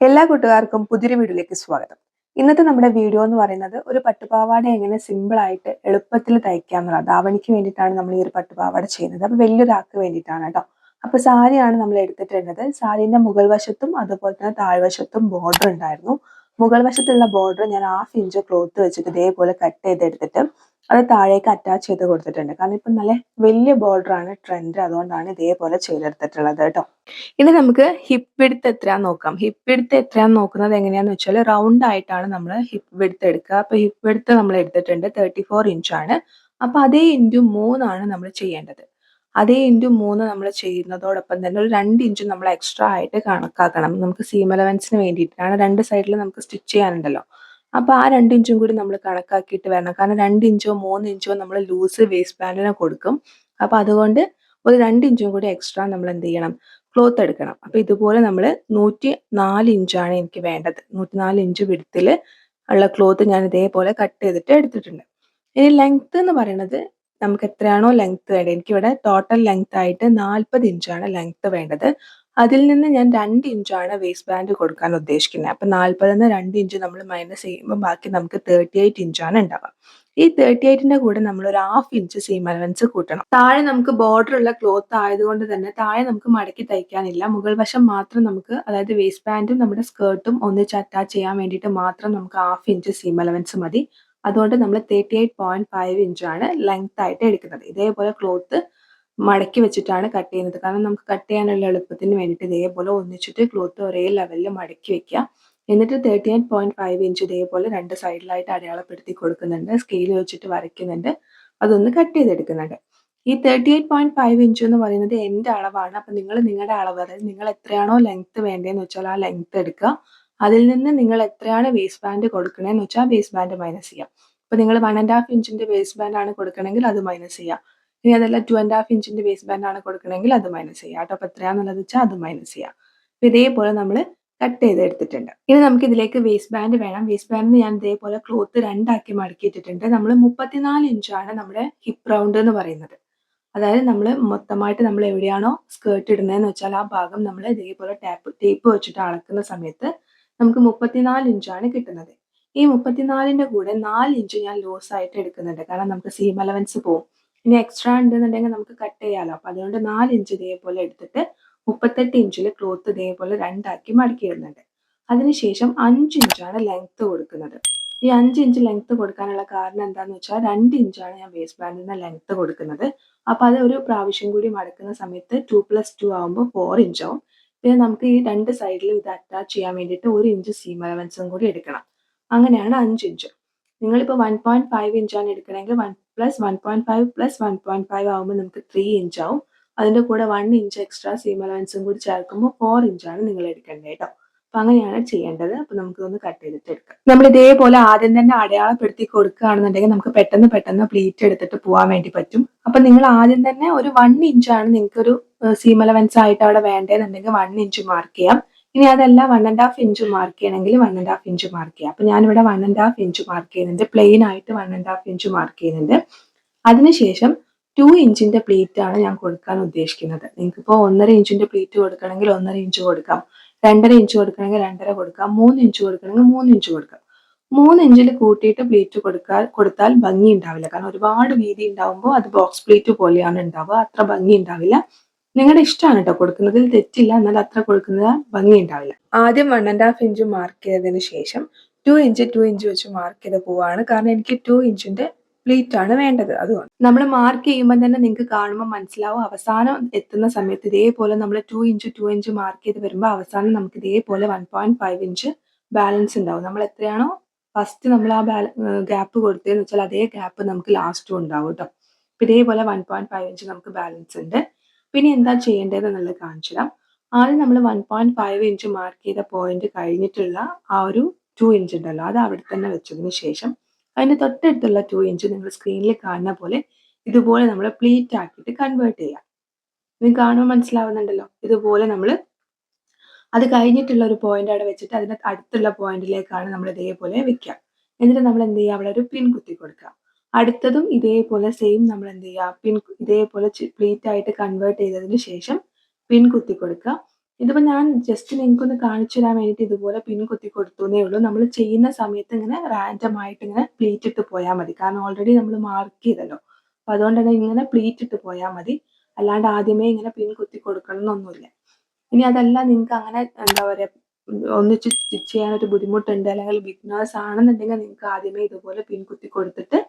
എല്ലാ കൂട്ടുകാർക്കും പുതിയൊരു വീഡിയോയിലേക്ക് സ്വാഗതം. ഇന്നത്തെ നമ്മുടെ വീഡിയോ എന്ന് പറയുന്നത് ഒരു പട്ടുപാവാട എങ്ങനെ സിമ്പിൾ ആയിട്ട് എളുപ്പത്തിൽ തയ്ക്കാം എന്നുള്ളത്. ധാവണിക്ക് വേണ്ടിയിട്ടാണ് നമ്മൾ ഈ ഒരു പട്ടുപാവാട ചെയ്യുന്നത്. അപ്പോൾ വലിയൊരാൾക്ക് വേണ്ടിയിട്ടാണ് കേട്ടോ. അപ്പോൾ സാരിയാണ് നമ്മൾ എടുത്തിട്ടുള്ളത്. സാരീൻ്റെ മുകൾ വശത്തും അതുപോലെ തന്നെ താഴ്വശത്തും ബോർഡർ ഉണ്ടായിരുന്നു. മുകൾ വശത്തുള്ള ബോർഡർ ഞാൻ 1/2 ഇഞ്ച് ക്ലോത്ത് വെച്ചിട്ട് ഇതേപോലെ കട്ട് ചെയ്തെടുത്തിട്ട് അത് താഴേക്ക് അറ്റാച്ച് ചെയ്ത് കൊടുത്തിട്ടുണ്ട്. കാരണം ഇപ്പം നല്ല വലിയ ബോർഡറാണ് ട്രെൻഡ്, അതുകൊണ്ടാണ് ഇതേപോലെ ചെയ്തെടുത്തിട്ടുള്ളത് കേട്ടോ. ഇനി നമുക്ക് ഹിപ്പ് വിഡ്ത്ത് എത്രയാന്ന് നോക്കാം. ഹിപ്പ് വിഡ്ത്ത് എത്രയാന്ന് നോക്കുന്നത് എങ്ങനെയാന്ന് വെച്ചാൽ റൗണ്ട് ആയിട്ടാണ് നമ്മൾ ഹിപ്പ് വിഡ്ത്ത് എടുക്കുക. അപ്പോൾ ഹിപ്പ് വിഡ്ത്ത് നമ്മൾ എടുത്തിട്ടുണ്ട് 34 ഇഞ്ചാണ്. അപ്പോൾ അതേ ഇൻറ്റു 3 ആണ് നമ്മൾ ചെയ്യേണ്ടത്. അതേ ഇൻറ്റു 3 നമ്മൾ ചെയ്യുന്നതോടൊപ്പം തന്നെ ഒരു 2 ഇഞ്ച് നമ്മൾ എക്സ്ട്രാ ആയിട്ട് കണക്കാക്കണം. നമുക്ക് സീം അലവൻസിന് വേണ്ടിയിട്ടാണ്. 2 സൈഡിൽ നമുക്ക് സ്റ്റിച്ച് ചെയ്യാനുണ്ടല്ലോ. അപ്പോൾ ആ 2 ഇഞ്ചും കൂടി നമ്മൾ കണക്കാക്കിയിട്ട് വരണം. കാരണം 2 ഇഞ്ചോ 3 ഇഞ്ചോ നമ്മൾ ലൂസ് വേസ്റ്റ് ബാൻഡിന് കൊടുക്കും. അപ്പോൾ അതുകൊണ്ട് ഒരു 2 ഇഞ്ചും കൂടി എക്സ്ട്രാ നമ്മൾ എന്ത് ചെയ്യണം, ക്ലോത്ത് എടുക്കണം. അപ്പോൾ ഇതുപോലെ നമ്മൾ 104 ഇഞ്ചാണ് എനിക്ക് വേണ്ടത്. 104 ഇഞ്ച് വിഡ്ത്തിൽ ഉള്ള ക്ലോത്ത് ഞാൻ ഇതേപോലെ കട്ട് ചെയ്തിട്ട് എടുത്തിട്ടുണ്ട്. ഇനി ലെങ്ത്ത് എന്ന് പറയുന്നത് നമുക്ക് എത്രയാണോ ലെങ്ത്ത് വേണ്ടത്, എനിക്കിവിടെ ടോട്ടൽ ലെങ്ത്ത് ആയിട്ട് 40 ഇഞ്ചാണ് ലെങ്ത്ത് വേണ്ടത്. അതിൽ നിന്ന് ഞാൻ 2 ഇഞ്ചാണ് വേസ്റ്റ് ബാൻഡ് കൊടുക്കാൻ ഉദ്ദേശിക്കുന്നത്. അപ്പം 40ന്ന് 2 ഇഞ്ച് നമ്മൾ മൈനസ് ചെയ്യുമ്പോൾ ബാക്കി നമുക്ക് 38 ഇഞ്ചാണ് ഉണ്ടാവുക. ഈ 38ന്റെ കൂടെ നമ്മൾ ഒരു 1/2 ഇഞ്ച് സീം അലവൻസ് കൂട്ടണം. താഴെ നമുക്ക് ബോർഡർ ഉള്ള ക്ലോത്ത് ആയതുകൊണ്ട് തന്നെ താഴെ നമുക്ക് മടക്കി തയ്ക്കാനില്ല. മുകൾ വശം മാത്രം നമുക്ക്, അതായത് വേസ്റ്റ് ബാൻഡും നമ്മുടെ സ്കേർട്ടും ഒന്നിച്ച് അറ്റാച്ച് ചെയ്യാൻ വേണ്ടിയിട്ട് മാത്രം നമുക്ക് 1/2 ഇഞ്ച് സീം അലവൻസ് മതി. അതുകൊണ്ട് നമ്മൾ 38.5 ഇഞ്ചാണ് ലെങ്ത് ആയിട്ട് എടുക്കുന്നത്. ഇതേപോലെ ക്ലോത്ത് മടക്കി വെച്ചിട്ടാണ് കട്ട് ചെയ്യുന്നത്. കാരണം നമുക്ക് കട്ട് ചെയ്യാനുള്ള എളുപ്പത്തിന് വേണ്ടിയിട്ട് ഇതേപോലെ ഒന്നിച്ചിട്ട് ക്ലോത്ത് ഒരേ ലെവലിൽ മടക്കി വെക്കുക. എന്നിട്ട് 38.5 ഇഞ്ച് ഇതേപോലെ 2 സൈഡിലായിട്ട് അടയാളപ്പെടുത്തി കൊടുക്കുന്നുണ്ട്. സ്കെയിൽ വെച്ചിട്ട് വരയ്ക്കുന്നുണ്ട്. അതൊന്ന് കട്ട് ചെയ്തെടുക്കുന്നുണ്ട്. ഈ 38.5 ഇഞ്ച് എന്ന് പറയുന്നത് എൻ്റെ അളവാണ്. അപ്പം നിങ്ങൾ നിങ്ങളുടെ അളവ്, അതായത് നിങ്ങൾ എത്രയാണോ ലെങ്ത്ത് വേണ്ടതെന്ന് വെച്ചാൽ ആ ലെങ്ത്ത് എടുക്കുക. അതിൽ നിന്ന് നിങ്ങൾ എത്രയാണ് വേസ്റ്റ് ബാൻഡ് കൊടുക്കണേന്ന് വെച്ചാൽ വേസ്റ്റ് ബാൻഡ് മൈനസ് ചെയ്യാം. അപ്പോൾ നിങ്ങൾ 1.5 ഇഞ്ചിൻ്റെ വേസ്റ്റ് ബാൻഡ് ആണ് കൊടുക്കണമെങ്കിൽ അത് മൈനസ് ചെയ്യാം. ഇനി അതല്ല 2.5 ഇഞ്ചിൻ്റെ വേസ്റ്റ് ബാൻഡ് ആണ് കൊടുക്കണമെങ്കിൽ അത് മൈനസ് ചെയ്യാം കേട്ടോ. അപ്പോൾ എത്രയാണെന്നുള്ളത് വെച്ചാൽ അത് മൈനസ് ചെയ്യാം. അപ്പോൾ ഇതേപോലെ നമ്മൾ കട്ട് ചെയ്ത് എടുത്തിട്ടുണ്ട്. ഇനി നമുക്ക് ഇതിലേക്ക് വേസ്റ്റ് ബാൻഡ് വേണം. വേസ്റ്റ് ബാൻഡ് ഞാൻ ഇതേപോലെ ക്ലോത്ത് 2 ആക്കി മടക്കിയിട്ടിട്ടുണ്ട്. നമ്മൾ 34 ഇഞ്ചാണ് നമ്മുടെ ഹിപ്പ് റൗണ്ട് എന്ന് പറയുന്നത്. അതായത് നമ്മൾ മൊത്തമായിട്ട് നമ്മൾ എവിടെയാണോ സ്കേർട്ട് ഇടുന്നതെന്ന് വെച്ചാൽ ആ ഭാഗം നമ്മൾ ഇതേപോലെ ടേപ്പ് വെച്ചിട്ട് അളക്കുന്ന സമയത്ത് നമുക്ക് 34 ഇഞ്ചാണ് കിട്ടുന്നത്. ഈ 34ന്റെ കൂടെ 4 ഇഞ്ച് ഞാൻ ലൂസ് ആയിട്ട് എടുക്കുന്നുണ്ട്. കാരണം നമുക്ക് സീം അലവൻസ് പോകും. ഇനി എക്സ്ട്രാ ഉണ്ടെന്നുണ്ടെങ്കിൽ നമുക്ക് കട്ട് ചെയ്യാമല്ലോ. അപ്പോൾ അതുകൊണ്ട് 4 ഇഞ്ച് ഇതേപോലെ എടുത്തിട്ട് 38 ഇഞ്ചിൽ ക്ലോത്ത് ഇതേപോലെ 2 ആക്കി മടക്കി ഇടുന്നുണ്ട്. അതിനുശേഷം 5 ഇഞ്ചാണ് ലെങ്ത്ത് കൊടുക്കുന്നത്. ഈ 5 ഇഞ്ച് ലെങ്ത്ത് കൊടുക്കാനുള്ള കാരണം എന്താണെന്ന് വെച്ചാൽ 2 ഇഞ്ചാണ് ഞാൻ വേസ്റ്റ് ബാൻഡിന് ലെങ്ത്ത് കൊടുക്കുന്നത്. അപ്പോൾ അത് ഒരു പ്രാവശ്യം കൂടി മടക്കുന്ന സമയത്ത് 2+2 ആകുമ്പോൾ 4 ഇഞ്ചാവും. പിന്നെ നമുക്ക് ഈ 2 സൈഡിലും ഇത് അറ്റാച്ച് ചെയ്യാൻ വേണ്ടിയിട്ട് 1 ഇഞ്ച് സീം അലവൻസും കൂടി എടുക്കണം. അങ്ങനെയാണ് 5 ഇഞ്ച്. നിങ്ങളിപ്പോൾ 1.5 ഇഞ്ചാണ് എടുക്കണമെങ്കിൽ 1+1.5+1.5 ആകുമ്പോൾ നമുക്ക് 3 ഇഞ്ചാവും. അതിൻ്റെ കൂടെ 1 ഇഞ്ച് എക്സ്ട്രാ സീം അലവൻസും കൂടി ചേർക്കുമ്പോൾ 4 ഇഞ്ചാണ് നിങ്ങൾ എടുക്കേണ്ടത് കേട്ടോ. അപ്പോൾ അങ്ങനെയാണ് ചെയ്യേണ്ടത്. അപ്പോൾ നമുക്കിതൊന്ന് കട്ട് ചെയ്തിട്ട് എടുക്കാം. നമ്മൾ ഇതേപോലെ ആദ്യം തന്നെ അടയാളപ്പെടുത്തി കൊടുക്കുകയാണെന്നുണ്ടെങ്കിൽ നമുക്ക് പെട്ടെന്ന് പ്ലീറ്റ് എടുത്തിട്ട് പോകാൻ വേണ്ടി പറ്റും. അപ്പം നിങ്ങൾ ആദ്യം തന്നെ ഒരു 1 ഇഞ്ചാണ് നിങ്ങൾക്കൊരു സീം അലവൻസ് ആയിട്ട് അവിടെ വേണ്ടതെന്നുണ്ടെങ്കിൽ 1 ഇഞ്ച് മാർക്ക് ചെയ്യാം. ഇനി അതല്ല 1.5 ഇഞ്ച് മാർക്ക് ചെയ്യണമെങ്കിൽ 1.5 ഇഞ്ച് മാർക്ക് ചെയ്യാം. അപ്പം ഞാനിവിടെ 1.5 ഇഞ്ച് മാർക്ക് ചെയ്യുന്നുണ്ട്. പ്ലെയിൻ ആയിട്ട് 1.5 ഇഞ്ച് മാർക്ക് ചെയ്യുന്നുണ്ട്. അതിനുശേഷം 2 ഇഞ്ചിന്റെ പ്ലീറ്റ് ആണ് ഞാൻ കൊടുക്കാൻ ഉദ്ദേശിക്കുന്നത്. നിങ്ങൾക്കിപ്പോൾ 1.5 ഇഞ്ചിന്റെ പ്ലീറ്റ് കൊടുക്കണമെങ്കിൽ 1.5 ഇഞ്ച് കൊടുക്കാം. 2.5 ഇഞ്ച് കൊടുക്കണമെങ്കിൽ 2.5 കൊടുക്കാം. 3 ഇഞ്ച് കൊടുക്കണമെങ്കിൽ 3 ഇഞ്ച് കൊടുക്കാം. 3 ഇഞ്ചിൽ കൂട്ടിയിട്ട് പ്ലീറ്റ് കൊടുത്താൽ ഭംഗി ഉണ്ടാവില്ല. കാരണം ഒരുപാട് വീതി ഉണ്ടാവുമ്പോൾ അത് ബോക്സ് പ്ലീറ്റ് പോലെയാണ് ഉണ്ടാവുക. അത്ര ഭംഗി ഉണ്ടാവില്ല. നിങ്ങളുടെ ഇഷ്ടമാണ് കേട്ടോ, കൊടുക്കുന്നതിൽ തെറ്റില്ല. എന്നാൽ അത്ര കൊടുക്കുന്നത് ഭംഗി ഉണ്ടാവില്ല. ആദ്യം 1.5 ഇഞ്ച് മാർക്ക് ചെയ്തതിന് ശേഷം 2 ഇഞ്ച് വെച്ച് മാർക്ക് ചെയ്ത് പോവാണ്. കാരണം എനിക്ക് 2 ഇഞ്ചിന്റെ പ്ലീറ്റ് ആണ് വേണ്ടത്. അതുകൊണ്ട് നമ്മൾ മാർക്ക് ചെയ്യുമ്പോൾ തന്നെ നിങ്ങൾക്ക് കാണുമ്പോൾ മനസ്സിലാവും. അവസാനം എത്തുന്ന സമയത്ത് ഇതേപോലെ നമ്മൾ 2 ഇഞ്ച് മാർക്ക് ചെയ്ത് വരുമ്പോൾ അവസാനം നമുക്ക് ഇതേപോലെ 1.5 ഇഞ്ച് ബാലൻസ് ഉണ്ടാവും. നമ്മൾ എത്രയാണോ ഫസ്റ്റ് നമ്മൾ ആ ഗ്യാപ്പ് കൊടുത്തതെന്ന് വെച്ചാൽ അതേ ഗ്യാപ്പ് നമുക്ക് ലാസ്റ്റും ഉണ്ടാവും കേട്ടോ. അപ്പം ഇതേപോലെ 1.5 ഇഞ്ച് നമുക്ക് ബാലൻസ് ഉണ്ട്. പിന്നെ എന്താ ചെയ്യേണ്ടത് എന്നുള്ളത് കാണിച്ചു തരാം. ആദ്യം നമ്മൾ 1.5 ഇഞ്ച് മാർക്ക് ചെയ്ത പോയിന്റ് കഴിഞ്ഞിട്ടുള്ള ആ ഒരു 2 ഇഞ്ച് ഉണ്ടല്ലോ, അത് അവിടെ തന്നെ വെച്ചതിന് ശേഷം അതിന് തൊട്ടടുത്തുള്ള 2 ഇഞ്ച് നിങ്ങൾ സ്ക്രീനിൽ കാണുന്ന പോലെ ഇതുപോലെ നമ്മൾ പ്ലീറ്റ് ആക്കിയിട്ട് കൺവേർട്ട് ചെയ്യാം. നിങ്ങൾക്ക് കാണുമ്പോൾ മനസ്സിലാവുന്നുണ്ടല്ലോ. ഇതുപോലെ നമ്മൾ അത് കഴിഞ്ഞിട്ടുള്ള ഒരു പോയിന്റ് അവിടെ വെച്ചിട്ട് അതിന് അടുത്തുള്ള പോയിന്റിലേക്കാണ് നമ്മൾ ഇതേപോലെ വെക്കുക. എന്നിട്ട് നമ്മൾ എന്ത് ചെയ്യുക, അവിടെ ഒരു പിൻ കുത്തി കൊടുക്കുക. അടുത്തതും ഇതേപോലെ സെയിം നമ്മൾ എന്ത് ചെയ്യുക, ഇതേപോലെ പ്ലീറ്റ് ആയിട്ട് കൺവേർട്ട് ചെയ്തതിന് ശേഷം പിൻ കുത്തി കൊടുക്കുക. ഇതിപ്പോൾ ഞാൻ ജസ്റ്റ് നിങ്ങൾക്കൊന്ന് കാണിച്ചു തരാൻ വേണ്ടിയിട്ട് ഇതുപോലെ പിൻ കുത്തി കൊടുത്തുന്നേ ഉള്ളൂ. നമ്മൾ ചെയ്യുന്ന സമയത്ത് ഇങ്ങനെ റാൻഡം ആയിട്ട് ഇങ്ങനെ പ്ലീറ്റ് ഇട്ട് പോയാൽ മതി. കാരണം ഓൾറെഡി നമ്മൾ മാർക്ക് ചെയ്തല്ലോ. അപ്പോൾ അതുകൊണ്ട് തന്നെ ഇങ്ങനെ പ്ലീറ്റ് ഇട്ട് പോയാൽ മതി. അല്ലാണ്ട് ആദ്യമേ ഇങ്ങനെ പിൻ കുത്തി കൊടുക്കണം എന്നൊന്നുമില്ല. ഇനി അതല്ല നിങ്ങൾക്ക് അങ്ങനെ എന്താ പറയുക ഒന്നിച്ച് സ്റ്റിച്ച് ചെയ്യാനൊരു ബുദ്ധിമുട്ടുണ്ട്, അല്ലെങ്കിൽ ബിഗിനേഴ്സ് ആണെന്നുണ്ടെങ്കിൽ നിങ്ങൾക്ക് ആദ്യമേ ഇതുപോലെ പിൻ കുത്തി കൊടുത്തിട്ട്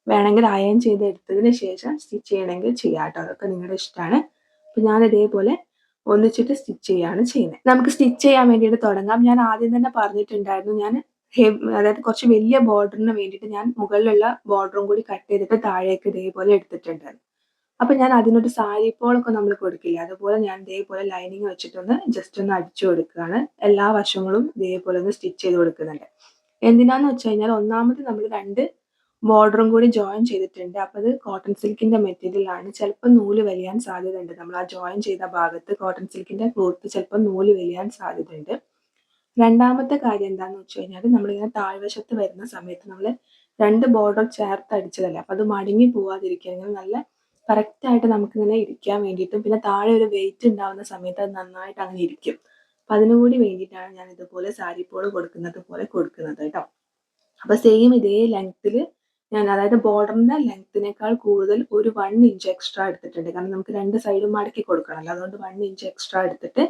വേണമെങ്കിൽ അയൺ ചെയ്ത് എടുത്തതിന് ശേഷം സ്റ്റിച്ച് ചെയ്യണമെങ്കിൽ ചെയ്യാം കേട്ടോ. അതൊക്കെ നിങ്ങളുടെ ഇഷ്ടമാണ്. അപ്പം ഞാൻ ഇതേപോലെ ഒന്നിച്ചിട്ട് സ്റ്റിച്ച് ചെയ്യാണ് ചെയ്യുന്നത്. നമുക്ക് സ്റ്റിച്ച് ചെയ്യാൻ വേണ്ടിയിട്ട് തുടങ്ങാം. ഞാൻ ആദ്യം തന്നെ പറഞ്ഞിട്ടുണ്ടായിരുന്നു, ഞാൻ അതായത് കുറച്ച് വലിയ ബോർഡറിന് വേണ്ടിയിട്ട് ഞാൻ മുകളിലുള്ള ബോർഡറും കൂടി കട്ട് ചെയ്തിട്ട് താഴേക്ക് ഇതേപോലെ എടുത്തിട്ടുണ്ടായിരുന്നു. അപ്പൊ ഞാൻ അതിനൊരു സാരി പോളൊക്കെ നമ്മൾ കൊടുക്കില്ല, അതുപോലെ ഞാൻ ഇതേപോലെ ലൈനിങ് വെച്ചിട്ടൊന്ന് ജസ്റ്റ് ഒന്ന് അടിച്ചു കൊടുക്കുകയാണ്. എല്ലാ വശങ്ങളും ഇതേപോലെ ഒന്ന് സ്റ്റിച്ച് ചെയ്ത് കൊടുക്കുന്നുണ്ട്. എന്തിനാന്ന് വെച്ച് കഴിഞ്ഞാൽ ഒന്നാമത് നമ്മൾ 2 ബോർഡറും കൂടി ജോയിൻ ചെയ്തിട്ടുണ്ട്. അപ്പോൾ അത് കോട്ടൺ സിൽക്കിന്റെ മെറ്റീരിയൽ ആണ്. ചിലപ്പോൾ നൂല് വലിയാൻ സാധ്യതയുണ്ട്. നമ്മൾ ആ ജോയിൻ ചെയ്ത ഭാഗത്ത് കോട്ടൺ സിൽക്കിന്റെ ക്ലോത്ത് ചിലപ്പോൾ നൂല് വലിയാൻ സാധ്യതയുണ്ട്. രണ്ടാമത്തെ കാര്യം എന്താണെന്ന് വെച്ച് കഴിഞ്ഞാൽ നമ്മളിങ്ങനെ താഴ്വശത്ത് വരുന്ന സമയത്ത് നമ്മൾ 2 ബോർഡർ ചേർത്ത് അടിച്ചതല്ലേ, അപ്പം അത് മടങ്ങി പോവാതിരിക്കാൻ ഇങ്ങനെ നല്ല കറക്റ്റായിട്ട് നമുക്കിങ്ങനെ ഇരിക്കാൻ വേണ്ടിയിട്ടും, പിന്നെ താഴെ ഒരു വെയിറ്റ് ഉണ്ടാവുന്ന സമയത്ത് അത് നന്നായിട്ട് അങ്ങനെ ഇരിക്കും. അപ്പം അതിനു കൂടി വേണ്ടിയിട്ടാണ് ഞാൻ ഇതുപോലെ സാരി പോൾ കൊടുക്കുന്നത് പോലെ കൊടുക്കുന്നത് കേട്ടോ. അപ്പോൾ സെയിം ഇതേ ലെങ്ത്തിൽ ഞാൻ, അതായത് ബോർഡറിന്റെ ലെങ്ത്തിനേക്കാൾ കൂടുതൽ ഒരു 1 ഇഞ്ച് എക്സ്ട്രാ എടുത്തിട്ടുണ്ട്. കാരണം നമുക്ക് 2 സൈഡും മടക്കി കൊടുക്കണമല്ലോ, അതുകൊണ്ട് 1 ഇഞ്ച് എക്സ്ട്രാ എടുത്തിട്ട്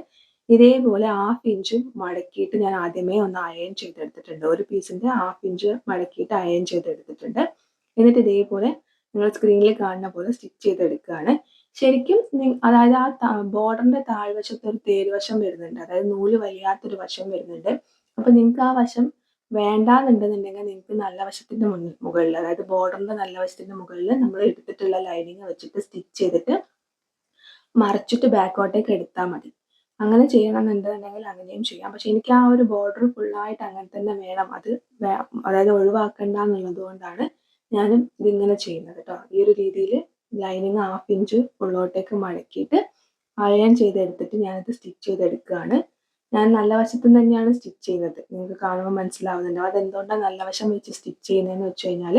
ഇതേപോലെ 1/2 ഇഞ്ച് മടക്കിയിട്ട് ഞാൻ ആദ്യമേ ഒന്ന് അയൺ ചെയ്തെടുത്തിട്ടുണ്ട്. ഒരു പീസിന്റെ 1/2 ഇഞ്ച് മടക്കിയിട്ട് അയൺ ചെയ്തെടുത്തിട്ടുണ്ട്. എന്നിട്ട് ഇതേപോലെ നിങ്ങൾ സ്ക്രീനിൽ കാണുന്ന പോലെ സ്റ്റിച്ച് ചെയ്തെടുക്കുകയാണ്. ശരിക്കും അതായത് ആ ബോർഡറിന്റെ താഴ്വശത്ത് ഒരു തേരുവശം വരുന്നുണ്ട്, അതായത് നൂല് വലിയാത്തൊരു വശം വരുന്നുണ്ട്. അപ്പൊ നിങ്ങൾക്ക് ആ വശം വേണ്ടാന്നുണ്ടെന്നുണ്ടെങ്കിൽ നിങ്ങൾക്ക് നല്ല വശത്തിന്റെ മുകളിൽ, അതായത് ബോർഡറിന്റെ നല്ല വശത്തിന്റെ മുകളിൽ നമ്മൾ എടുത്തിട്ടുള്ള ലൈനിങ് വെച്ചിട്ട് സ്റ്റിച്ച് ചെയ്തിട്ട് മറിച്ചിട്ട് ബാക്കോട്ടേക്ക് എടുത്താൽ മതി. അങ്ങനെ ചെയ്യണമെന്നുണ്ടെന്നുണ്ടെങ്കിൽ അങ്ങനെയും ചെയ്യാം. പക്ഷെ എനിക്ക് ആ ഒരു ബോർഡർ ഫുള്ളായിട്ട് അങ്ങനെ തന്നെ വേണം, അത് അതായത് ഒഴിവാക്കണ്ട എന്നുള്ളത് കൊണ്ടാണ് ഞാനും ഇതിങ്ങനെ ചെയ്യുന്നത് കേട്ടോ. ഈ ഒരു രീതിയിൽ ലൈനിങ് 1/2 ഇഞ്ച് ഉള്ളോട്ടേക്ക് മടക്കിയിട്ട് അയൺ ചെയ്തെടുത്തിട്ട് ഞാനത് സ്റ്റിച്ച് ചെയ്തെടുക്കുകയാണ്. ഞാൻ നല്ല വശത്ത് തന്നെയാണ് സ്റ്റിച്ച് ചെയ്യുന്നത്, നിങ്ങൾക്ക് കാണുമ്പോൾ മനസ്സിലാവുന്നുണ്ടോ? അതെന്തുകൊണ്ടാണ് നല്ല വശം വെച്ച് സ്റ്റിച്ച് ചെയ്യുന്നതെന്ന് വെച്ച് കഴിഞ്ഞാൽ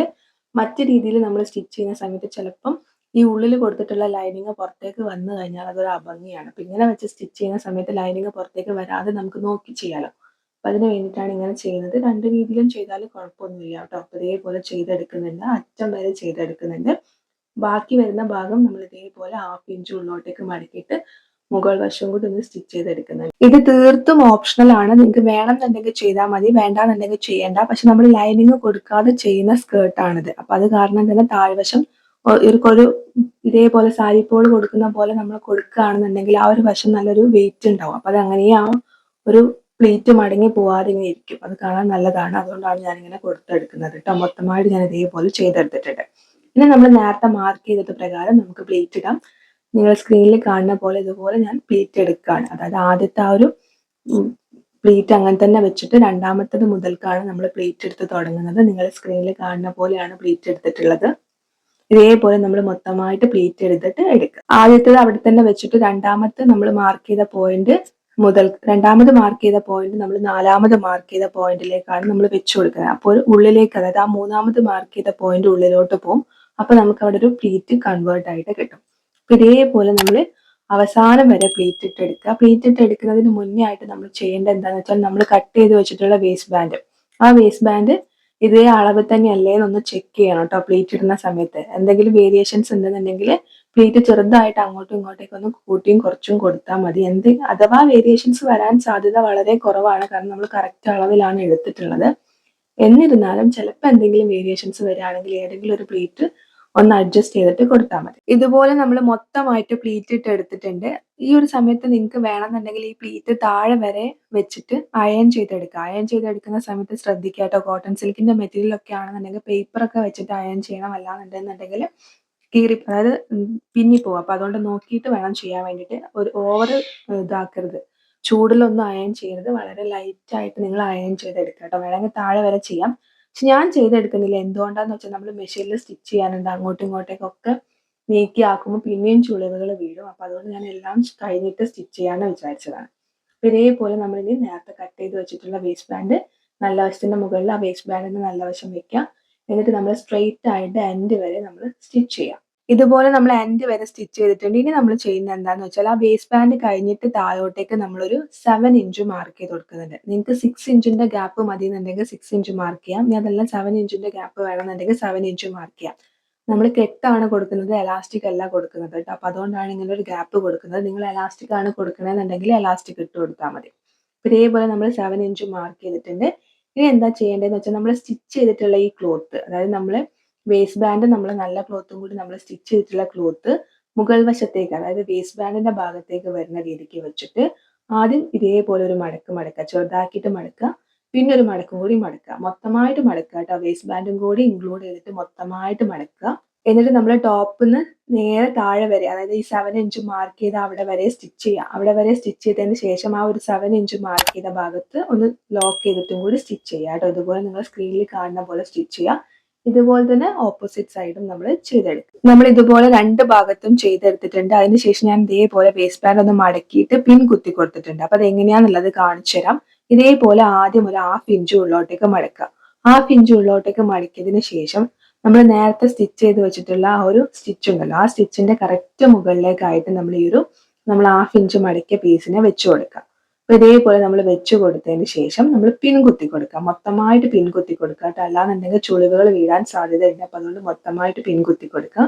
മറ്റു രീതിയിൽ നമ്മൾ സ്റ്റിച്ച് ചെയ്യുന്ന സമയത്ത് ചിലപ്പം ഈ ഉള്ളിൽ കൊടുത്തിട്ടുള്ള ലൈനിങ് പുറത്തേക്ക് വന്നു കഴിഞ്ഞാൽ അതൊരു അഭംഗിയാണ്. അപ്പം ഇങ്ങനെ വെച്ച് സ്റ്റിച്ച് ചെയ്യുന്ന സമയത്ത് ലൈനിങ് പുറത്തേക്ക് വരാതെ നമുക്ക് നോക്കി ചെയ്യാമല്ലോ. അപ്പം അതിന് വേണ്ടിയിട്ടാണ് ഇങ്ങനെ ചെയ്യുന്നത്. 2 രീതിയിലും ചെയ്താൽ കുഴപ്പമൊന്നുമില്ല കേട്ടോ. അപ്പം ഇതേപോലെ ചെയ്തെടുക്കുന്നുണ്ട്, അറ്റം വരെ ചെയ്തെടുക്കുന്നുണ്ട്. ബാക്കി വരുന്ന ഭാഗം നമ്മൾ ഇതേപോലെ 1/2 ഇഞ്ച് ഉള്ളോട്ടേക്ക് മടക്കിയിട്ട് മുകൾ വശം കൂടി ഒന്ന് സ്റ്റിച്ച് ചെയ്തെടുക്കുന്നുണ്ട്. ഇത് തീർത്തും ഓപ്ഷണൽ ആണ്, നിങ്ങൾക്ക് വേണമെന്നുണ്ടെങ്കിൽ ചെയ്താൽ മതി, വേണ്ടാന്നുണ്ടെങ്കിൽ ചെയ്യേണ്ട. പക്ഷെ നമ്മൾ ലൈനിങ് കൊടുക്കാതെ ചെയ്യുന്ന സ്കേർട്ടാണിത്. അപ്പം അത് കാരണം തന്നെ താഴ്വശം ഒരു ഇതേപോലെ സാരി പോൾ കൊടുക്കുന്ന പോലെ നമ്മൾ കൊടുക്കുകയാണെന്നുണ്ടെങ്കിൽ ആ ഒരു വശം നല്ലൊരു വെയിറ്റ് ഉണ്ടാവും. അപ്പം അത് അങ്ങനെ ആ ഒരു പ്ലീറ്റ് മടങ്ങി പോവാതെ ഇങ്ങനെ ഇരിക്കും. അത് കാണാൻ നല്ലതാണ്. അതുകൊണ്ടാണ് ഞാനിങ്ങനെ കൊടുത്തെടുക്കുന്നത് കേട്ടോ. മൊത്തമായിട്ട് ഞാൻ ഇതേപോലെ ചെയ്തെടുത്തിട്ടുണ്ട്. പിന്നെ നമ്മൾ നേരത്തെ മാർക്ക് ചെയ്തത് പ്രകാരം നമുക്ക് പ്ലീറ്റ് ഇടാം. നിങ്ങൾ സ്ക്രീനിൽ കാണുന്ന പോലെ ഇതുപോലെ ഞാൻ പ്ലീറ്റ് എടുക്കുകയാണ്. അതായത് ആദ്യത്തെ ആ ഒരു പ്ലീറ്റ് അങ്ങനെ തന്നെ വെച്ചിട്ട് രണ്ടാമത്തത് മുതൽക്കാണ് നമ്മൾ പ്ലീറ്റ് എടുത്ത് തുടങ്ങുന്നത്. നിങ്ങൾ സ്ക്രീനിൽ കാണുന്ന പോലെയാണ് പ്ലീറ്റ് എടുത്തിട്ടുള്ളത്. ഇതേപോലെ നമ്മൾ മൊത്തമായിട്ട് പ്ലീറ്റ് എടുത്തിട്ട് എടുക്കുക. ആദ്യത്തേത് അവിടെ തന്നെ വെച്ചിട്ട് രണ്ടാമത്തെ നമ്മൾ മാർക്ക് ചെയ്ത പോയിന്റ് മുതൽ, രണ്ടാമത് മാർക്ക് ചെയ്ത പോയിന്റ് നമ്മൾ നാലാമത് മാർക്ക് ചെയ്ത പോയിന്റിലേക്കാണ് നമ്മൾ വെച്ചു കൊടുക്കുന്നത്. അപ്പോൾ ഉള്ളിലേക്ക്, അതായത് ആ മൂന്നാമത് മാർക്ക് ചെയ്ത പോയിന്റ് ഉള്ളിലോട്ട് പോകും. അപ്പൊ നമുക്ക് അവിടെ ഒരു പ്ലീറ്റ് കൺവേർട്ട് ആയിട്ട് കിട്ടും. ഇതേപോലെ നമ്മൾ അവസാനം വരെ പ്ലീറ്റ് ഇട്ട് എടുക്കുക. പ്ലീറ്റ് ഇട്ട് എടുക്കുന്നതിന് മുന്നേ ആയിട്ട് നമ്മൾ ചെയ്യേണ്ടത് എന്താണെന്ന് വെച്ചാൽ നമ്മൾ കട്ട് ചെയ്ത് വെച്ചിട്ടുള്ള വേസ്റ്റ് ബാൻഡ്, ആ വേസ്റ്റ് ബാൻഡ് ഇതേ അളവ് തന്നെയല്ലേ എന്നൊന്ന് ചെക്ക് ചെയ്യണം കേട്ടോ. പ്ലീറ്റ് ഇടുന്ന സമയത്ത് എന്തെങ്കിലും വേരിയേഷൻസ് ഉണ്ടെന്നുണ്ടെങ്കിൽ പ്ലീറ്റ് ചെറുതായിട്ട് അങ്ങോട്ടും ഇങ്ങോട്ടേക്ക് ഒന്ന് കൂട്ടിയും കുറച്ചും കൊടുത്താൽ മതി. അഥവാ വേരിയേഷൻസ് വരാൻ സാധ്യത വളരെ കുറവാണ്, കാരണം നമ്മൾ കറക്റ്റ് അളവിലാണ് എടുത്തിട്ടുള്ളത്. എന്നിരുന്നാലും ചിലപ്പോൾ എന്തെങ്കിലും വേരിയേഷൻസ് വരികയാണെങ്കിൽ ഏതെങ്കിലും ഒരു പ്ലീറ്റ് ഒന്ന് അഡ്ജസ്റ്റ് ചെയ്തിട്ട് കൊടുത്താൽ മതി. ഇതുപോലെ നമ്മൾ മൊത്തമായിട്ട് പ്ലീറ്റ് ഇട്ട് എടുത്തിട്ടുണ്ട്. ഈ ഒരു സമയത്ത് നിങ്ങൾക്ക് വേണമെന്നുണ്ടെങ്കിൽ ഈ പ്ലീറ്റ് താഴെ വരെ വെച്ചിട്ട് അയൺ ചെയ്തെടുക്കുക. അയൺ ചെയ്തെടുക്കുന്ന സമയത്ത് ശ്രദ്ധിക്കുക കേട്ടോ. കോട്ടൺ സിൽക്കിന്റെ മെറ്റീരിയൽ ഒക്കെ ആണെന്നുണ്ടെങ്കിൽ പേപ്പറൊക്കെ വെച്ചിട്ട് അയൺ ചെയ്യണം, അല്ലാന്നുണ്ടെന്നുണ്ടെങ്കിൽ അതായത് പിന്നി പോകും. അപ്പൊ അതുകൊണ്ട് നോക്കിയിട്ട് വേണം ചെയ്യാൻ വേണ്ടിയിട്ട്. ഒരു ഓവർ ഇതാക്കരുത്, ചൂടിലൊന്നും അയൺ ചെയ്യരുത്, വളരെ ലൈറ്റ് ആയിട്ട് നിങ്ങൾ അയൺ ചെയ്തെടുക്കുക കേട്ടോ. വേണമെങ്കിൽ താഴെ വരെ ചെയ്യാം, പക്ഷെ ഞാൻ ചെയ്തെടുക്കുന്നില്ല. എന്തുകൊണ്ടാന്ന് വെച്ചാൽ നമ്മൾ മെഷീനിൽ സ്റ്റിച്ച് ചെയ്യാനുണ്ട്, അങ്ങോട്ടും ഇങ്ങോട്ടേക്കൊക്കെ നീക്കി ആക്കുമ്പോൾ പിന്നെയും ചുളിവുകൾ വീഴും. അപ്പൊ അതുകൊണ്ട് ഞാൻ എല്ലാം കഴിഞ്ഞിട്ട് സ്റ്റിച്ച് ചെയ്യാന്ന് വിചാരിച്ചതാണ്. അപ്പൊ ഇതേപോലെ നമ്മളിനി നേരത്തെ കട്ട് ചെയ്ത് വെച്ചിട്ടുള്ള വേസ്റ്റ് ബാൻഡ് നല്ല വശത്തിന്റെ മുകളിൽ ആ വേസ്റ്റ് ബാൻഡിന് നല്ല വശം വെക്കാം. എന്നിട്ട് നമ്മൾ സ്ട്രെയിറ്റ് ആയിട്ട് എൻഡ് വരെ നമ്മൾ സ്റ്റിച്ച് ചെയ്യാം. ഇതുപോലെ നമ്മൾ എൻഡ് വരെ സ്റ്റിച്ച് ചെയ്തിട്ടുണ്ട്. ഇനി നമ്മൾ ചെയ്യുന്നത് എന്താന്ന് വെച്ചാൽ ആ വേസ്റ്റ് ബാൻഡ് കഴിഞ്ഞിട്ട് താഴോട്ടേക്ക് നമ്മളൊരു 7 ഇഞ്ച് മാർക്ക് ചെയ്ത് കൊടുക്കുന്നുണ്ട്. നിങ്ങൾക്ക് 6 ഇഞ്ചിന്റെ ഗ്യാപ്പ് മതി എന്നുണ്ടെങ്കിൽ 6 ഇഞ്ച് മാർക്ക് ചെയ്യാം. ഇനി അതെല്ലാം 7 ഇഞ്ചിന്റെ ഗ്യാപ്പ് വേണമെന്നുണ്ടെങ്കിൽ 7 ഇഞ്ച് മാർക്ക് ചെയ്യാം. നമ്മൾ കെട്ടാണ് കൊടുക്കുന്നത്, എലാസ്റ്റിക് അല്ല കൊടുക്കുന്നത് കേട്ടോ. അപ്പൊ അതുകൊണ്ടാണ് ഇങ്ങനെ ഒരു ഗ്യാപ്പ് കൊടുക്കുന്നത്. നിങ്ങൾ എലാസ്റ്റിക് ആണ് കൊടുക്കണമെന്നുണ്ടെങ്കിൽ എലാസ്റ്റിക് ഇട്ട് കൊടുത്താൽ മതി. ഇതേപോലെ നമ്മൾ 7 ഇഞ്ച് മാർക്ക് ചെയ്തിട്ടുണ്ട്. ഇനി എന്താ ചെയ്യേണ്ടതെന്ന് വെച്ചാൽ നമ്മൾ സ്റ്റിച്ച് ചെയ്തിട്ടുള്ള ഈ ക്ലോത്ത്, അതായത് നമ്മൾ വേസ്റ്റ് ബാൻഡ് നമ്മൾ നല്ല ക്ലോത്തും കൂടി നമ്മൾ സ്റ്റിച്ച് ചെയ്തിട്ടുള്ള ക്ലോത്ത് മുകൾ വശത്തേക്ക്, അതായത് വേസ്റ്റ് ബാൻഡിന്റെ ഭാഗത്തേക്ക് വരുന്ന രീതിക്ക് വെച്ചിട്ട് ആദ്യം ഇതേപോലെ ഒരു മടക്ക് മടക്കുക, ചെറുതാക്കിയിട്ട് മടക്കുക, പിന്നെ ഒരു മടക്കും കൂടി മടക്കുക, മൊത്തമായിട്ട് മടക്കുക കേട്ടോ. വേസ്റ്റ് ബാൻഡും കൂടി ഇൻക്ലൂഡ് ചെയ്തിട്ട് മൊത്തമായിട്ട് മടക്കുക. എന്നിട്ട് നമ്മൾ ടോപ്പിന്ന് നേരെ താഴെ വരെ, അതായത് ഈ 7 ഇഞ്ച് മാർക്ക് ചെയ്ത അവിടെ വരെ സ്റ്റിച്ച് ചെയ്യുക. അവിടെ വരെ സ്റ്റിച്ച് ചെയ്തതിന് ശേഷം ആ ഒരു 7 ഇഞ്ച് മാർക്ക് ചെയ്ത ഭാഗത്ത് ഒന്ന് ലോക്ക് ചെയ്തിട്ടും കൂടി സ്റ്റിച്ച് ചെയ്യുക കേട്ടോ. ഇതുപോലെ നിങ്ങൾ സ്ക്രീനിൽ കാണുന്ന പോലെ സ്റ്റിച്ച് ചെയ്യുക. ഇതുപോലെ തന്നെ ഓപ്പോസിറ്റ് സൈഡും നമ്മൾ ചെയ്തെടുക്കും. നമ്മൾ ഇതുപോലെ രണ്ട് ഭാഗത്തും ചെയ്തെടുത്തിട്ടുണ്ട്. അതിനുശേഷം ഞാൻ ഇതേപോലെ വേസ്റ്റ് ബാൻഡ് ഒന്ന് മടക്കിയിട്ട് പിൻ കുത്തി കൊടുത്തിട്ടുണ്ട്. അപ്പൊ അത് എങ്ങനെയാന്നുള്ളത് കാണിച്ചു തരാം. ഇതേപോലെ ആദ്യം ഒരു 1/2 ഇഞ്ച് ഉള്ളോട്ടേക്ക് മടക്കുക. 1/2 ഇഞ്ച് ഉള്ളോട്ടേക്ക് മടക്കിയതിന് ശേഷം നമ്മൾ നേരത്തെ സ്റ്റിച്ച് ചെയ്ത് വെച്ചിട്ടുള്ള ആ ഒരു സ്റ്റിച്ച് ഉണ്ടല്ലോ, ആ സ്റ്റിച്ചിന്റെ കറക്റ്റ് മുകളിലേക്കായിട്ട് നമ്മൾ 1/2 ഇഞ്ച് മടക്കിയ പീസിനെ വെച്ചു കൊടുക്കുക. അപ്പൊ ഇതേപോലെ നമ്മൾ വെച്ചു കൊടുത്തതിന് ശേഷം നമ്മൾ പിൻ കുത്തി കൊടുക്കുക. മൊത്തമായിട്ട് പിൻ കുത്തി കൊടുക്കുക കേട്ടോ. അല്ലാന്നുണ്ടെങ്കിൽ ചുളിവുകൾ വീഴാൻ സാധ്യതയുണ്ട്. അപ്പൊ അതുകൊണ്ട് മൊത്തമായിട്ട് പിൻ കുത്തി കൊടുക്കുക.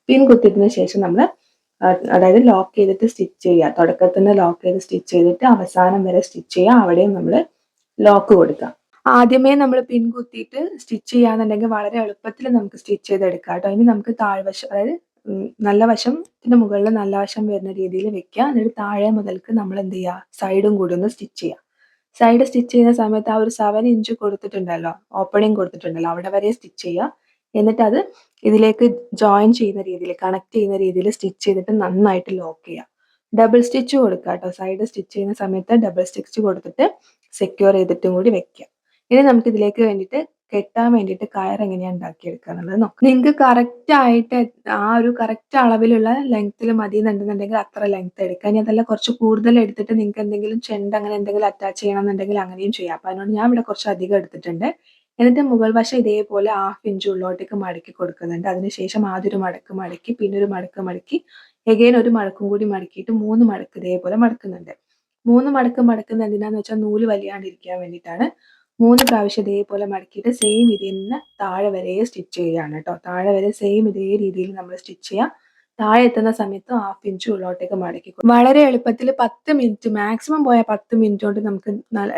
പിൻ കുത്തിയതിനു ശേഷം നമ്മൾ അതായത് ലോക്ക് ചെയ്തിട്ട് സ്റ്റിച്ച് ചെയ്യുക. തുടക്കത്തിൽ നിന്ന് ലോക്ക് ചെയ്ത് സ്റ്റിച്ച് ചെയ്തിട്ട് അവസാനം വരെ സ്റ്റിച്ച് ചെയ്യുക. അവിടെയും നമ്മൾ ലോക്ക് കൊടുക്കുക. ആദ്യമേ നമ്മൾ പിൻ കുത്തിയിട്ട് സ്റ്റിച്ച് ചെയ്യാന്നുണ്ടെങ്കിൽ വളരെ എളുപ്പത്തിൽ നമുക്ക് സ്റ്റിച്ച് ചെയ്തെടുക്കാം കേട്ടോ. ഇനി നമുക്ക് താഴ്വശം, അതായത് നല്ല വശത്തിന്റെ മുകളിൽ നല്ല വശം വരുന്ന രീതിയിൽ വെക്കുക. എന്നിട്ട് താഴെ മുതൽക്ക് നമ്മൾ എന്ത് ചെയ്യുക, സൈഡും കൂടി ഒന്ന് സ്റ്റിച്ച് ചെയ്യുക. സൈഡ് സ്റ്റിച്ച് ചെയ്യുന്ന സമയത്ത് ആ ഒരു 7 ഇഞ്ച് കൊടുത്തിട്ടുണ്ടല്ലോ, ഓപ്പണിംഗ് കൊടുത്തിട്ടുണ്ടല്ലോ, അവിടെ വരെ സ്റ്റിച്ച് ചെയ്യുക. എന്നിട്ട് അത് ഇതിലേക്ക് ജോയിൻ ചെയ്യുന്ന രീതിയിൽ, കണക്ട് ചെയ്യുന്ന രീതിയിൽ സ്റ്റിച്ച് ചെയ്തിട്ട് നന്നായിട്ട് ലോക്ക് ചെയ്യുക. ഡബിൾ സ്റ്റിച്ച് കൊടുക്കുക കേട്ടോ. സൈഡ് സ്റ്റിച്ച് ചെയ്യുന്ന സമയത്ത് ഡബിൾ സ്റ്റിച്ച് കൊടുത്തിട്ട് സെക്യൂർ ചെയ്തിട്ടും കൂടി വെക്കുക. ഇനി നമുക്ക് ഇതിലേക്ക് വേണ്ടിയിട്ട് കെട്ടാൻ വേണ്ടിയിട്ട് കയർ എങ്ങനെയാണ് ഉണ്ടാക്കിയെടുക്കുക എന്നുള്ളത് നോക്കാം. നിങ്ങൾക്ക് കറക്റ്റ് ആയിട്ട് ആ ഒരു കറക്റ്റ് അളവിലുള്ള ലെങ്ത്തിൽ മതി എന്നുണ്ടെന്നുണ്ടെങ്കിൽ അത്ര ലെങ്ത് എടുക്കുക. ഇനി അതല്ല കുറച്ച് കൂടുതൽ എടുത്തിട്ട് നിങ്ങൾക്ക് എന്തെങ്കിലും ചെണ്ട് അങ്ങനെ എന്തെങ്കിലും അറ്റാച്ച് ചെയ്യണമെന്നുണ്ടെങ്കിൽ അങ്ങനെയും ചെയ്യാം. അപ്പൊ അതുകൊണ്ട് ഞാൻ ഇവിടെ കുറച്ച് അധികം എടുത്തിട്ടുണ്ട്. എന്നിട്ട് മുകൾ വശം ഇതേപോലെ 1/2 ഇഞ്ച് ഉള്ളോട്ടേക്ക് മടക്കി കൊടുക്കുന്നുണ്ട്. അതിനുശേഷം ആദ്യം ഒരു മടക്ക് മടക്കി, പിന്നെ ഒരു മടക്ക് മടക്കി, എഗെയിൻ ഒരു മടക്കും കൂടി മടക്കിയിട്ട് 3 മടക്ക് ഇതേപോലെ മടക്കുന്നുണ്ട്. 3 മടക്ക് മടക്കുന്നത് എന്തിനാന്ന് വെച്ചാൽ നൂല് വലിയാണ്ടിരിക്കാൻ വേണ്ടിയിട്ടാണ്. 3 പ്രാവശ്യം ഇതേപോലെ മടക്കിയിട്ട് സെയിം ഇതിൽ നിന്ന് താഴെ വരെ സ്റ്റിച്ച് ചെയ്യുകയാണ് കേട്ടോ. താഴെ വരെ സെയിം ഇതേ രീതിയിൽ നമ്മൾ സ്റ്റിച്ച് ചെയ്യുക. താഴെ എത്തുന്ന സമയത്ത് 1/2 ഇഞ്ച് ഉള്ളോട്ടേക്ക് മടക്കി. വളരെ എളുപ്പത്തിൽ 10 മിനിറ്റ്, മാക്സിമം പോയാൽ 10 മിനിറ്റ് കൊണ്ട് നമുക്ക്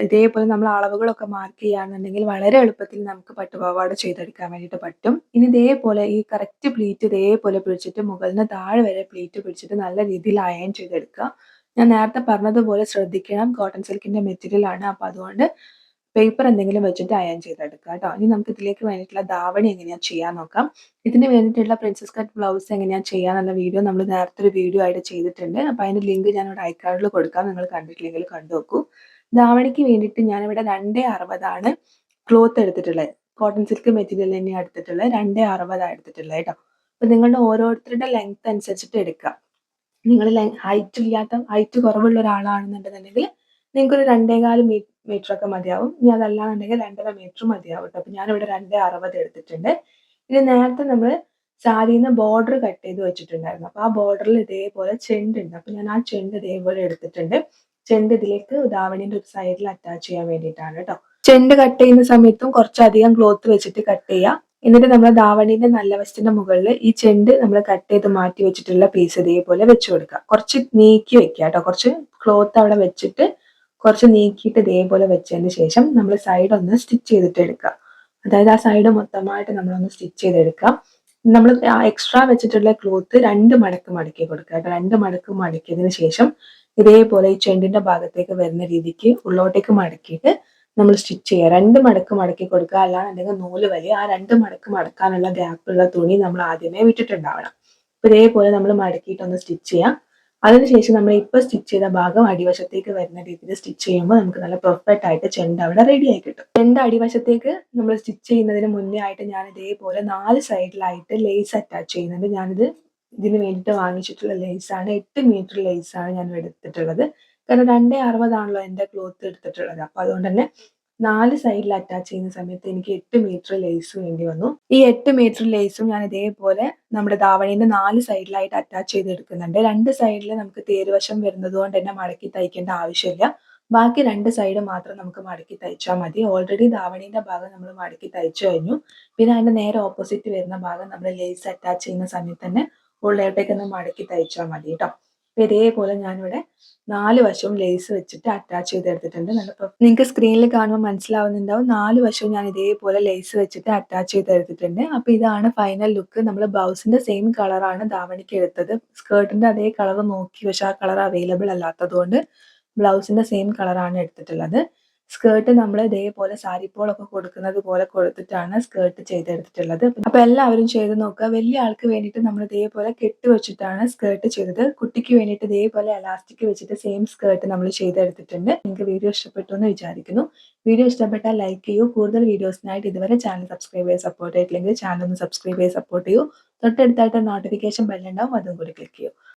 ഇതേപോലെ നമ്മൾ അളവുകളൊക്കെ മാർക്ക് ചെയ്യുകയാണെന്നുണ്ടെങ്കിൽ വളരെ എളുപ്പത്തിൽ നമുക്ക് പട്ടുപാവാട ചെയ്തെടുക്കാൻ വേണ്ടിയിട്ട് പറ്റും. ഇനി ഇതേപോലെ ഈ കറക്റ്റ് പ്ലീറ്റ് ഇതേപോലെ പിടിച്ചിട്ട് മുകളിൽ നിന്ന് താഴെ വരെ പ്ലീറ്റ് പിടിച്ചിട്ട് നല്ല രീതിയിൽ അയൺ ചെയ്തെടുക്കുക. ഞാൻ നേരത്തെ പറഞ്ഞതുപോലെ ശ്രദ്ധിക്കണം, കോട്ടൺ സിൽക്കിന്റെ മെറ്റീരിയൽ ആണ്. അപ്പൊ അതുകൊണ്ട് പേപ്പർ എന്തെങ്കിലും വെച്ചിട്ട് അയൺ ചെയ്തെടുക്കുക കേട്ടോ. ഇനി നമുക്ക് ഇതിലേക്ക് വേണ്ടിയിട്ടുള്ള ധാവണി എങ്ങനെയാ ചെയ്യാൻ നോക്കാം. ഇതിന് വേണ്ടിയിട്ടുള്ള പ്രിൻസസ് കട്ട് ബ്ലൗസ് എങ്ങനെയാ ചെയ്യാന്നുള്ള വീഡിയോ നമ്മൾ നേരത്തെ ഒരു വീഡിയോ ആയിട്ട് ചെയ്തിട്ടുണ്ട്. അപ്പൊ അതിന്റെ ലിങ്ക് ഞാൻ ഇവിടെ ഐക്കാർഡിൽ കൊടുക്കാം. നിങ്ങൾ കണ്ടിട്ടില്ലെങ്കിൽ കണ്ടു നോക്കൂ. ധാവണിക്ക് വേണ്ടിയിട്ട് ഞാനിവിടെ 2.60 ക്ലോത്ത് എടുത്തിട്ടുള്ളത്. കോട്ടൺ സിൽക്ക് മെറ്റീരിയൽ തന്നെയാണ് എടുത്തിട്ടുള്ളത്. 2.60 എടുത്തിട്ടുള്ളത് കേട്ടോ. അപ്പൊ നിങ്ങളുടെ ഓരോരുത്തരുടെ ലെങ്ത് അനുസരിച്ചിട്ട് എടുക്കുക. നിങ്ങൾ ഹൈറ്റ് കുറവുള്ള ഒരാളാണെന്നുണ്ടെന്നുണ്ടെങ്കിൽ നിങ്ങൾക്ക് ഒരു 2.25 മീറ്റർ ഒക്കെ മതിയാവും. ഇനി അതല്ലാന്നുണ്ടെങ്കിൽ 2.5 മീറ്റർ മതിയാവും കേട്ടോ. അപ്പൊ ഞാനിവിടെ 2.60 എടുത്തിട്ടുണ്ട്. ഇനി നേരത്തെ നമ്മൾ സാരിന്ന് ബോർഡർ കട്ട് ചെയ്ത് വെച്ചിട്ടുണ്ടായിരുന്നു. അപ്പൊ ആ ബോർഡറിൽ ഇതേപോലെ ചെണ്ട് ഉണ്ട്. അപ്പൊ ഞാൻ ആ ചെണ്ട് ഇതേപോലെ എടുത്തിട്ടുണ്ട്. ചെണ്ട് ഇതിലേക്ക് ധാവണിന്റെ ഒരു സൈഡിൽ അറ്റാച്ച് ചെയ്യാൻ വേണ്ടിയിട്ടാണ് കേട്ടോ. ചെണ്ട് കട്ട് ചെയ്യുന്ന സമയത്തും കുറച്ചധികം ക്ലോത്ത് വെച്ചിട്ട് കട്ട് ചെയ്യുക. എന്നിട്ട് നമ്മൾ ധാവണിന്റെ നല്ല വശത്തിന്റെ മുകളിൽ ഈ ചെണ്ട് നമ്മൾ കട്ട് ചെയ്ത് മാറ്റി വെച്ചിട്ടുള്ള പീസ് ഇതേപോലെ വെച്ച് കൊടുക്കുക. കുറച്ച് നീക്കി വെക്കുക കേട്ടോ. കുറച്ച് ക്ലോത്ത് അവിടെ വെച്ചിട്ട് കുറച്ച് നീക്കിയിട്ട് ഇതേപോലെ വെച്ചതിന് ശേഷം നമ്മൾ സൈഡ് ഒന്ന് സ്റ്റിച്ച് ചെയ്തിട്ട് എടുക്കുക. അതായത് ആ സൈഡ് മൊത്തമായിട്ട് നമ്മളൊന്ന് സ്റ്റിച്ച് ചെയ്തെടുക്കാം. നമ്മൾ എക്സ്ട്രാ വെച്ചിട്ടുള്ള ക്ലോത്ത് 2 മടക്ക് മടക്കി കൊടുക്കുക കേട്ടോ. 2 മടക്ക് മടക്കിയതിന് ശേഷം ഇതേപോലെ ഈ ചെണ്ടിന്റെ ഭാഗത്തേക്ക് വരുന്ന രീതിക്ക് ഉള്ളോട്ടേക്ക് മടക്കിയിട്ട് നമ്മൾ സ്റ്റിച്ച് ചെയ്യുക. 2 മടക്ക് മടക്കി കൊടുക്കുക. അല്ലാന്നുണ്ടെങ്കിൽ നൂല് വലിയ ആ 2 മടക്ക് മടക്കാനുള്ള ഗ്യാപ്പുള്ള തുണി നമ്മൾ ആദ്യമേ വിട്ടിട്ടുണ്ടാവണം. അപ്പൊ ഇതേപോലെ നമ്മൾ മടക്കിയിട്ടൊന്ന് സ്റ്റിച്ച് ചെയ്യാം. അതിനുശേഷം നമ്മൾ ഇപ്പൊ സ്റ്റിച്ച് ചെയ്ത ഭാഗം അടിവശത്തേക്ക് വരുന്ന രീതിയിൽ സ്റ്റിച്ച് ചെയ്യുമ്പോൾ നമുക്ക് നല്ല പെർഫെക്റ്റ് ആയിട്ട് ചെണ്ട അവിടെ റെഡി ആയി കിട്ടും. ചെണ്ട അടിവശത്തേക്ക് നമ്മൾ സ്റ്റിച്ച് ചെയ്യുന്നതിന് മുന്നേ ആയിട്ട് ഞാൻ ഇതേപോലെ 4 സൈഡിലായിട്ട് ലേസ് അറ്റാച്ച് ചെയ്യുന്നുണ്ട്. ഞാനിത് ഇതിന് വേണ്ടിയിട്ട് വാങ്ങിച്ചിട്ടുള്ള ലേസാണ്. 8 മീറ്റർ ലേസാണ് ഞാൻ എടുത്തിട്ടുള്ളത്. കാരണം 2.60 ആണല്ലോ എൻ്റെ ക്ലോത്ത് എടുത്തിട്ടുള്ളത്. അപ്പൊ അതുകൊണ്ട് തന്നെ 4 സൈഡിൽ അറ്റാച്ച് ചെയ്യുന്ന സമയത്ത് എനിക്ക് 8 മീറ്റർ ലേസ് വേണ്ടി വന്നു. ഈ 8 മീറ്റർ ലേസും ഞാൻ ഇതേപോലെ നമ്മുടെ ധാവണീന്റെ 4 സൈഡിലായിട്ട് അറ്റാച്ച് ചെയ്തെടുക്കുന്നുണ്ട്. 2 സൈഡിൽ നമുക്ക് തേരുവശം വരുന്നത് കൊണ്ട് തന്നെ മടക്കി തയ്ക്കേണ്ട ആവശ്യമില്ല. ബാക്കി 2 സൈഡ് മാത്രം നമുക്ക് മടക്കി തയ്ച്ചാൽ മതി. ഓൾറെഡി ധാവണീന്റെ ഭാഗം നമ്മൾ മടക്കി തയ്ച്ചു കഴിഞ്ഞു. പിന്നെ അതിന്റെ നേരെ ഓപ്പോസിറ്റ് വരുന്ന ഭാഗം നമ്മൾ ലേസ് അറ്റാച്ച് ചെയ്യുന്ന സമയത്ത് തന്നെ ഉള്ളിലോട്ടേക്കൊന്ന് മടക്കി തയ്ച്ചാൽ മതി കേട്ടോ. ഇതേപോലെ ഞാനിവിടെ 4 വശവും ലേസ് വെച്ചിട്ട് അറ്റാച്ച് ചെയ്തെടുത്തിട്ടുണ്ട്. നിങ്ങൾക്ക് സ്ക്രീനിൽ കാണുമ്പോൾ മനസ്സിലാവുന്നുണ്ടാവും. 4 വശവും ഞാൻ ഇതേപോലെ ലേസ് വെച്ചിട്ട് അറ്റാച്ച് ചെയ്തെടുത്തിട്ടുണ്ട്. അപ്പോൾ ഇതാണ് ഫൈനൽ ലുക്ക്. നമ്മൾ ബ്ലൗസിന്റെ സെയിം കളറാണ് ധാവണിക്ക് എടുത്തത്. സ്കേർട്ടിന്റെ അതേ കളർ നോക്കി, പക്ഷെ ആ കളർ അവൈലബിൾ അല്ലാത്തതുകൊണ്ട് ബ്ലൗസിന്റെ സെയിം കളറാണ് എടുത്തിട്ടുള്ളത്. സ്കേർട്ട് നമ്മൾ ഇതേപോലെ സാരിപ്പോളൊക്കെ കൊടുക്കുന്നത് പോലെ കൊടുത്തിട്ടാണ് സ്കേർട്ട് ചെയ്തെടുത്തിട്ടുള്ളത്. അപ്പോൾ എല്ലാവരും ചെയ്ത് നോക്കുക. വലിയ ആൾക്ക് വേണ്ടിയിട്ട് നമ്മൾ ഇതേപോലെ കെട്ട് വെച്ചിട്ടാണ് സ്കേർട്ട് ചെയ്തത്. കുട്ടിക്ക് വേണ്ടിയിട്ട് ഇതേപോലെ എലാസ്റ്റിക് വെച്ചിട്ട് സെയിം സ്കേർട്ട് നമ്മൾ ചെയ്തെടുത്തിട്ടുണ്ട്. നിങ്ങൾക്ക് വീഡിയോ ഇഷ്ടപ്പെട്ടു എന്ന് വിചാരിക്കുന്നു. വീഡിയോ ഇഷ്ടപ്പെട്ടാൽ ലൈക്ക് ചെയ്യൂ. കൂടുതൽ വീഡിയോസിനായിട്ട് ഇതുവരെ ചാനൽ സബ്സ്ക്രൈബ് ചെയ്ത് സപ്പോർട്ട് ചെയ്തില്ലെങ്കിൽ ചാനൽ ഒന്ന് സബ്സ്ക്രൈബ് ചെയ്ത് സപ്പോർട്ട് ചെയ്യൂ. തൊട്ടടുത്തായിട്ട് നോട്ടിഫിക്കേഷൻ ബെല്ലുണ്ടാവും, അതും കൂടി ക്ലിക്ക് ചെയ്യൂ.